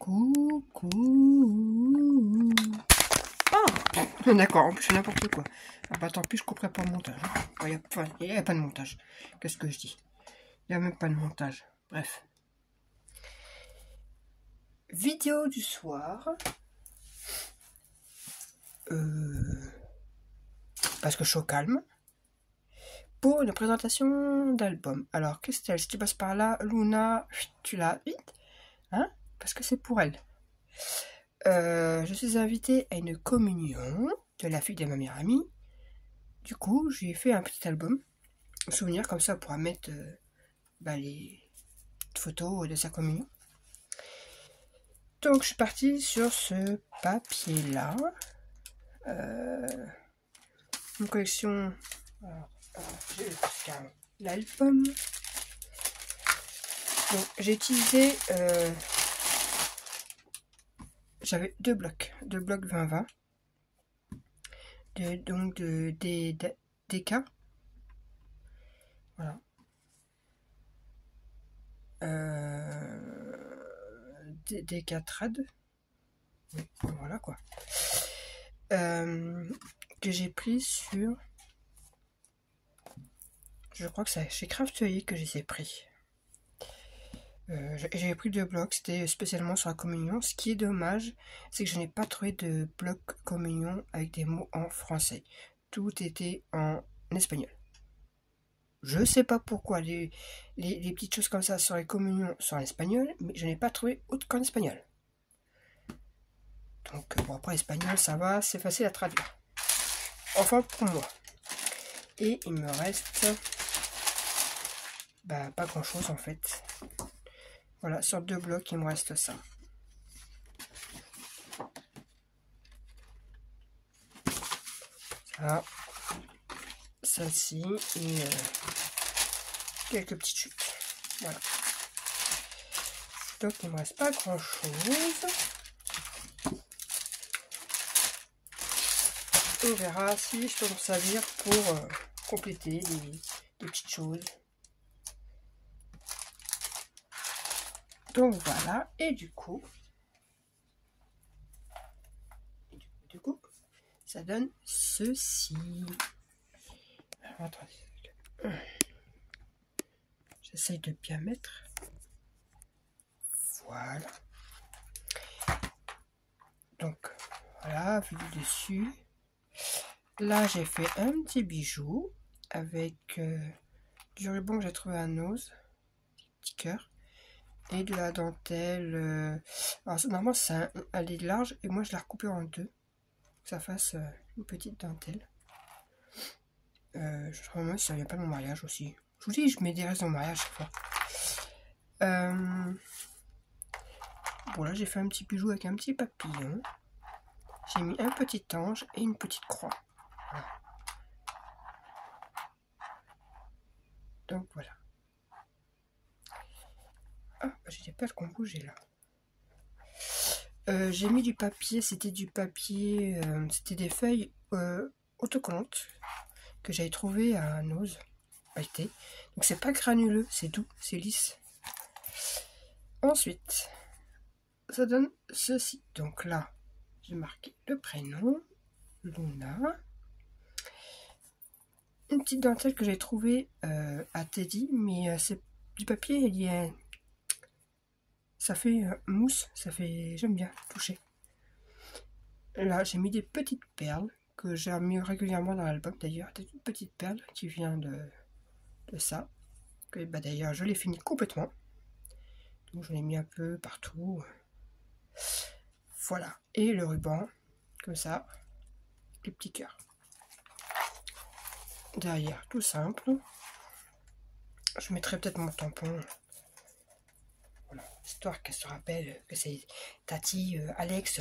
Coucou. Ah, d'accord, en plus c'est n'importe quoi. Ah bah tant pis, je couperai pas le montage. Il n'y a pas de montage. Qu'est-ce que je dis? Il n'y a même pas de montage. Bref. Vidéo du soir. Parce que je suis au calme. Pour une présentation d'album. Alors, Christelle, si tu passes par là, Luna, tu l'as vite. Hein? Parce que c'est pour elle. Je suis invitée à une communion de la fille de ma meilleure amie. Du coup, j'ai fait un petit album, un souvenir comme ça, on pourra mettre les photos de sa communion. Donc, je suis partie sur ce papier-là. Une collection. Alors, j'ai l'album. Donc, j'ai utilisé. J'avais deux blocs 2020. Donc, des cas. Voilà. Des cas trad. Voilà quoi. Que j'ai pris sur. Je crois que c'est chez Craftelier que je les ai pris. J'avais pris deux blocs, c'était spécialement sur la communion. Ce qui est dommage, c'est que je n'ai pas trouvé de bloc communion avec des mots en français. Tout était en espagnol. Je sais pas pourquoi les petites choses comme ça sur les communions sont en espagnol, mais je n'ai pas trouvé autre qu'en espagnol. Donc bon, après l'espagnol ça va, c'est facile à traduire. Enfin pour moi. Et il me reste pas grand chose en fait. Voilà, sur deux blocs, il me reste ça. Ça, celle-ci et quelques petites chutes. Voilà. Donc, il ne me reste pas grand-chose. On verra si je peux m'en servir pour compléter des petites choses. Donc, voilà. Et du coup, ça donne ceci. Alors, attendez. J'essaye de bien mettre. Voilà. Donc, voilà, vu du dessus. Là, j'ai fait un petit bijou avec du ruban que j'ai trouvé à Nose, petit cœur, et de la dentelle. Alors, normalement, c'est un lit large, et moi, je l'ai recoupé en deux, pour que ça fasse une petite dentelle. Je trouve que ça vient pas de mon mariage aussi. Je vous dis, je mets des restes dans mon mariage chaque fois. Bon, là, j'ai fait un petit bijou avec un petit papillon. J'ai mis un petit ange et une petite croix. Voilà. Donc voilà. Ah, j'ai des perles qui ont bougé là. J'ai mis du papier, c'était du papier, c'était des feuilles autocollantes que j'avais trouvé à Nose, pailleté. Donc c'est pas granuleux, c'est doux, c'est lisse. Ensuite, ça donne ceci. Donc là, j'ai marqué le prénom, Luna. Une petite dentelle que j'ai trouvée à Teddy, mais c'est du papier, il y a... Ça fait mousse, ça fait... J'aime bien toucher. Là, j'ai mis des petites perles que j'ai mis régulièrement dans l'album d'ailleurs. Des petites perles qui viennent de ça. Que d'ailleurs, je l'ai fini complètement. Donc, je l'ai mis un peu partout. Voilà. Et le ruban, comme ça, les petits cœurs. Derrière, tout simple. Je mettrai peut-être mon tampon. Voilà. Histoire qu'elle se rappelle que c'est Tati Alex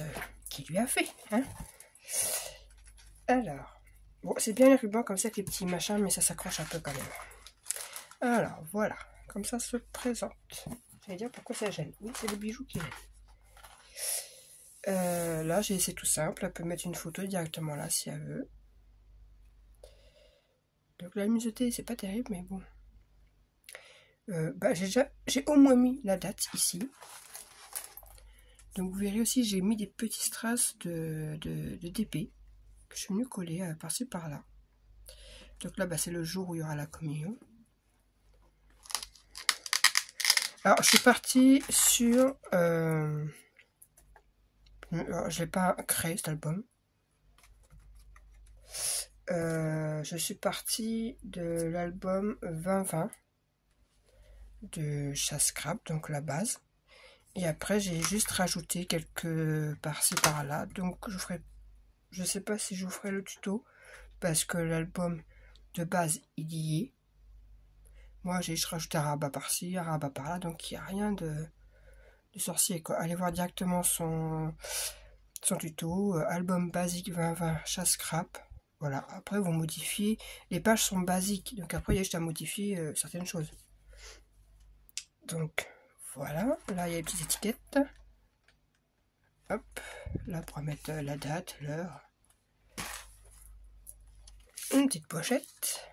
qui lui a fait. Hein. Alors, bon, c'est bien les rubans comme ça avec les petits machins, mais ça s'accroche un peu quand même. Alors, voilà. Comme ça se présente. J'allais dire pourquoi ça gêne. Oui, c'est le bijou qui gêne. Là, j'ai essayé tout simple. Elle peut mettre une photo directement là si elle veut. Donc la luminosité, c'est pas terrible, mais bon. J'ai au moins mis la date ici. Donc vous verrez aussi, j'ai mis des petits strass de DP que je suis venu coller par-ci par-là. Donc là, bah, c'est le jour où il y aura la communion. Alors, je suis partie sur... alors, je l'ai pas créé, cet album. Je suis partie de l'album 2020 de Chascrap, donc la base. Et après, j'ai juste rajouté quelques par-ci par-là. Donc, je sais pas si je vous ferai le tuto, parce que l'album de base, il y est. Moi, j'ai juste rajouté un rabat par-ci, un rabat par-là, donc il n'y a rien de sorcier, quoi. Allez voir directement son tuto, album basique 2020 Chascrap. Voilà, après vous modifiez, les pages sont basiques, donc après il y a juste à modifier certaines choses. Donc voilà, là il y a les petites étiquettes. Hop, là pour mettre la date, l'heure. Une petite pochette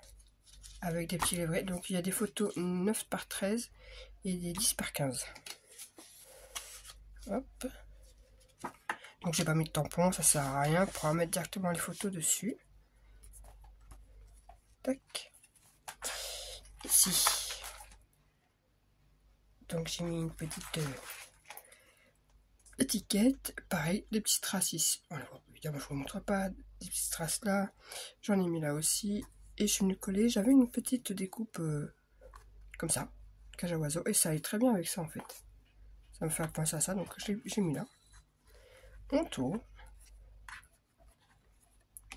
avec des petits livrets. Donc il y a des photos 9 par 13 et des 10 par 15. Hop. Donc j'ai pas mis de tampon, ça sert à rien, pour mettre directement les photos dessus. Tac. Ici. Donc j'ai mis une petite étiquette, pareil, des petits strass ici. Voilà, évidemment je vous montre pas des petits strass là, j'en ai mis là aussi, et je suis venue coller, j'avais une petite découpe comme ça, cage à oiseaux, et ça allait très bien avec ça en fait. Ça me fait penser à ça, donc j'ai mis là. On tourne.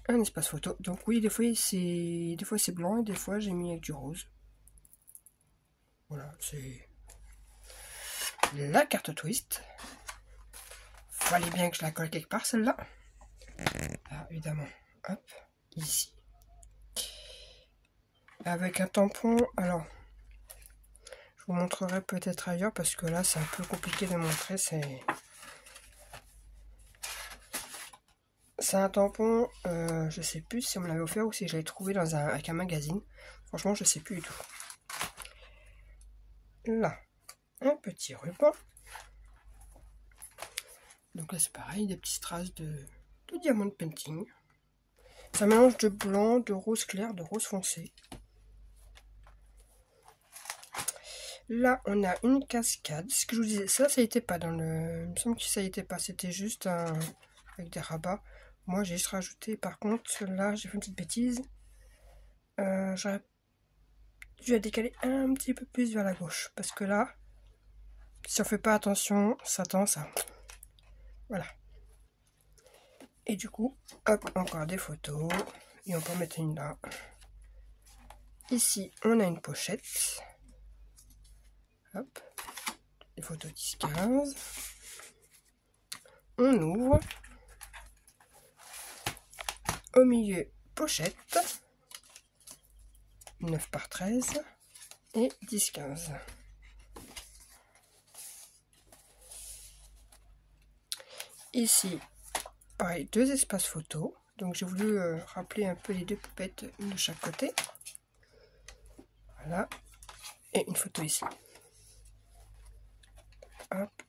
Un espace photo. Donc oui, des fois c'est blanc et des fois j'ai mis avec du rose. Voilà, c'est la carte twist. Fallait bien que je la colle quelque part celle-là. Ah, évidemment. Hop, ici. Avec un tampon, alors je vous montrerai peut-être ailleurs parce que là c'est un peu compliqué de montrer. C'est un tampon, je sais plus si on me l'avait offert ou si je l'avais trouvé avec un magazine. Franchement, je sais plus du tout. Là, un petit ruban. Donc là, c'est pareil, des petits strass de diamond painting. C'est un mélange de blanc, de rose clair, de rose foncé. Là, on a une cascade. Ce que je vous disais, ça y était pas dans le... Il me semble que ça y était pas. C'était juste avec des rabats. Moi, j'ai juste rajouté. Par contre, là, j'ai fait une petite bêtise. J'aurais dû la décaler un petit peu plus vers la gauche. Parce que là, si on fait pas attention, ça tend ça. Voilà. Et du coup, hop, encore des photos. Et on peut en mettre une là. Ici, on a une pochette. Hop. Les photos 10-15. On ouvre. Au milieu, pochette. 9 par 13. Et 10-15. Ici, pareil, deux espaces photos. Donc j'ai voulu rappeler un peu les deux poupettes de chaque côté. Voilà. Et une photo ici. Hop.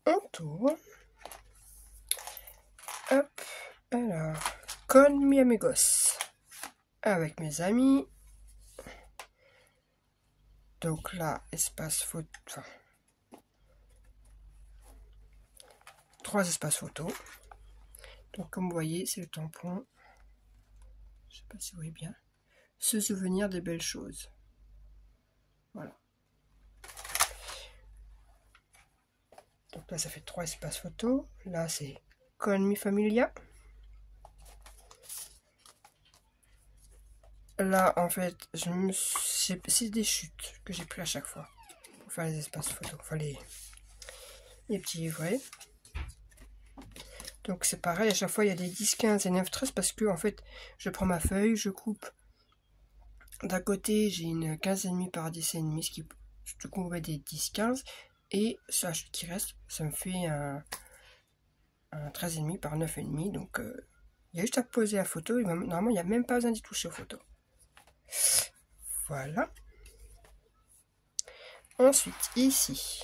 On tourne. Hop. Alors, con mi amigos. Avec mes amis. Donc là, espace photo. Enfin, 3 espaces photo. Donc comme vous voyez, c'est le tampon. Je sais pas si vous voyez bien. Se souvenir des belles choses. Voilà. Donc là, ça fait 3 espaces photo. Là, c'est con mi familia. Là, en fait, c'est des chutes que j'ai pris à chaque fois pour faire les espaces photos. Enfin, les petits livrets. Donc c'est pareil, à chaque fois il y a des 10, 15 et 9, 13 parce que en fait je prends ma feuille, je coupe. D'un côté j'ai une 15,5 par 10,5, ce qui du coup on va des 10, 15 et ça qui reste, ça me fait un 13,5 par 9,5. Donc il y a juste à poser la photo et normalement il n'y a même pas besoin d'y toucher aux photos. Voilà. Ensuite, ici,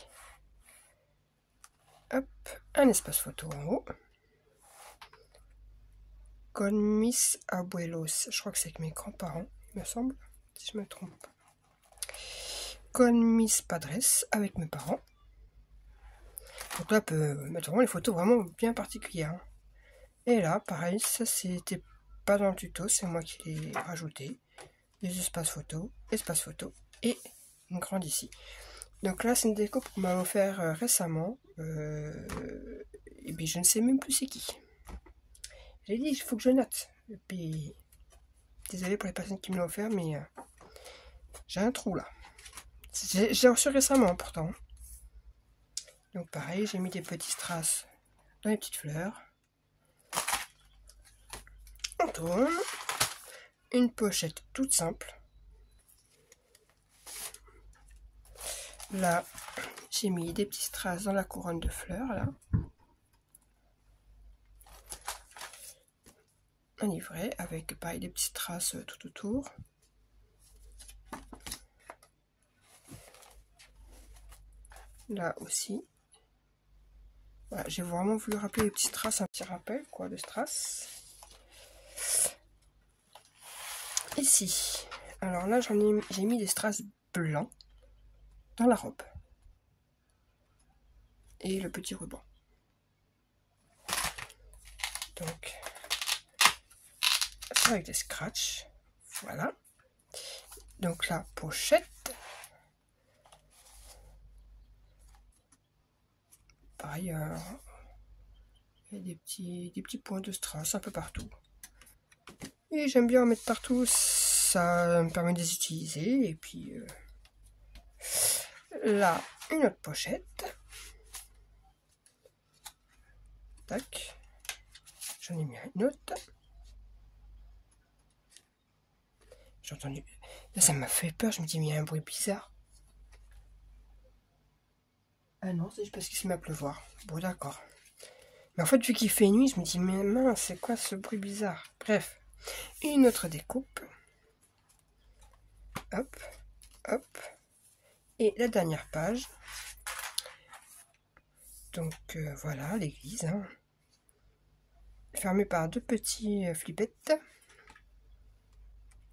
hop, un espace photo en haut. Con mis abuelos, je crois que c'est avec mes grands-parents, il me semble, si je me trompe pas. Con mis padres, avec mes parents. Donc là, on peut mettre vraiment les photos vraiment bien particulières. Et là, pareil, ça c'était pas dans le tuto, c'est moi qui l'ai rajouté. Les espace photo et une grande ici. Donc là, c'est une déco qu'on m'a offert récemment. Et puis je ne sais même plus c'est qui. J'ai dit, il faut que je note. Et puis, désolé pour les personnes qui me l'ont offert, mais j'ai un trou là. J'ai reçu récemment pourtant. Donc pareil, j'ai mis des petits strass dans les petites fleurs. On tourne. Une pochette toute simple. Là, j'ai mis des petits strass dans la couronne de fleurs là. Un livret avec pareil des petites traces tout autour. Là aussi. Voilà, j'ai vraiment voulu rappeler les petites traces, un petit rappel quoi de strass. Ici, alors là j'ai mis des strass blancs dans la robe. Et le petit ruban. Donc, ça avec des scratchs. Voilà. Donc la pochette. Pareil, il y a des petits points de strass un peu partout. Et j'aime bien en mettre partout, ça me permet de les utiliser. Et puis là, une autre pochette. Tac. J'en ai mis une autre. J'ai entendu. Là, ça m'a fait peur. Je me dis, mais il y a un bruit bizarre. Ah non, c'est juste parce qu'il se met à pleuvoir. Bon, d'accord. Mais en fait, vu qu'il fait nuit, je me dis, mais mince, c'est quoi ce bruit bizarre? Bref, une autre découpe. Hop, hop. Et la dernière page. Donc, voilà, l'église. Hein. Fermée par deux petits flippettes.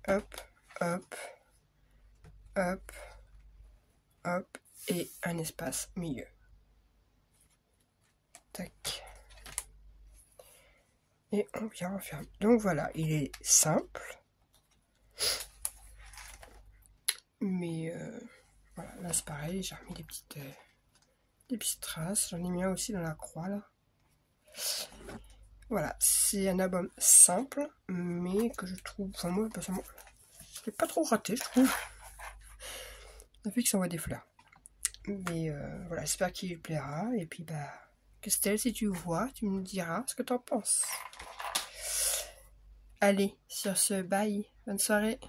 Hop, hop, hop, hop. Et un espace milieu. Tac. Et on vient refermer. Donc voilà, il est simple. Mais voilà, là c'est pareil, j'ai remis des petites traces. J'en ai mis un aussi dans la croix là. Voilà, c'est un album simple, mais que je trouve, enfin moi personnellement, je l'ai pas trop raté, je trouve. Depuis que ça envoie des fleurs. Mais voilà, j'espère qu'il lui plaira. Et puis bah, Christelle, si tu vois, tu me diras ce que t'en penses. Allez, sur ce, bye, bonne soirée.